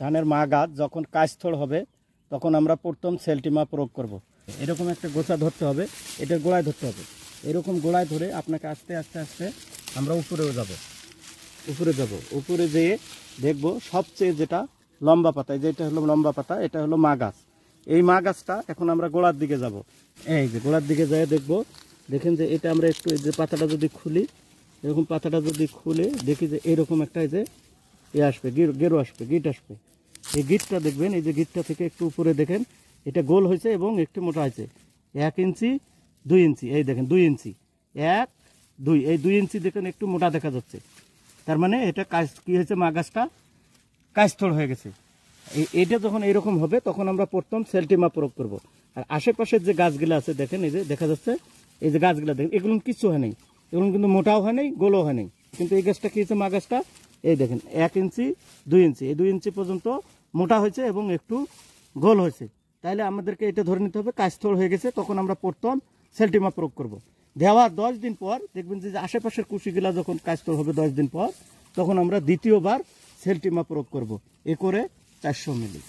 ধানের মা গাছ যখন কাজস্থল হবে তখন আমরা প্রথম সেলটিমা প্রয়োগ করব। এরকম একটা গোছা ধরতে হবে, এটার গোড়ায় ধরতে হবে। এরকম গোড়ায় ধরে আপনাকে আস্তে আস্তে আস্তে আমরা উপরে যাব। উপরে যেয়ে দেখব সবচেয়ে যেটা লম্বা পাতা, যেটা হলো লম্বা পাতা, এটা হলো মা গাছ। এই মা গাছটা এখন আমরা গোড়ার দিকে যাব। এই যে গোড়ার দিকে যেয়ে দেখব, দেখেন যে এটা আমরা একটু এই যে পাতাটা যদি খুলি, এরকম পাতাটা যদি খুলে দেখি যে এরকম একটা এই যে আসবে, গেরো আসবে, গিট আসবে। এই গিটটা দেখবেন, এই যে গিটটা থেকে একটু উপরে দেখেন এটা গোল হয়েছে এবং একটু মোটা হয়েছে, 1 ইঞ্চি 2 ইঞ্চি। এই দেখেন 2 ইঞ্চি, 1 2, এই 2 ইঞ্চি দেখেন একটু মোটা দেখা যাচ্ছে। তার মানে এটা কাজ কি হয়েছে, মা গাছটা কাজস্থল হয়ে গেছে। এইটা যখন এইরকম হবে তখন আমরা প্রথম সেলটিমা প্রয়োগ করব। আর আশেপাশের যে গাছগুলো আছে দেখেন, এই যে দেখা যাচ্ছে, এই যে গাছগুলো দেখেন, এগুলো কিছু হয় নাই, এগুলো কিন্তু মোটাও হয় নাই, গোলও হয় নাই। কিন্তু এই গাছটা কি হয়েছে, মা গাছটা এই দেখেন 1 ইঞ্চি 2 ইঞ্চি, এই 2 ইঞ্চি পর্যন্ত মোটা হয়েছে এবং একটু গোল হয়েছে। তাইলে আমাদেরকে এটা ধরে নিতে হবে কাজস্থল হয়ে গেছে। তখন আমরা প্রথম সেলটিমা প্রয়োগ করব। দেওয়ার 10 দিন পর দেখবেন যে আশেপাশের কুশিগুলা যখন কাজস্থল হবে 10 দিন পর, তখন আমরা দ্বিতীয়বার সেলটিমা প্রয়োগ করব। এ করে 400 মিলি।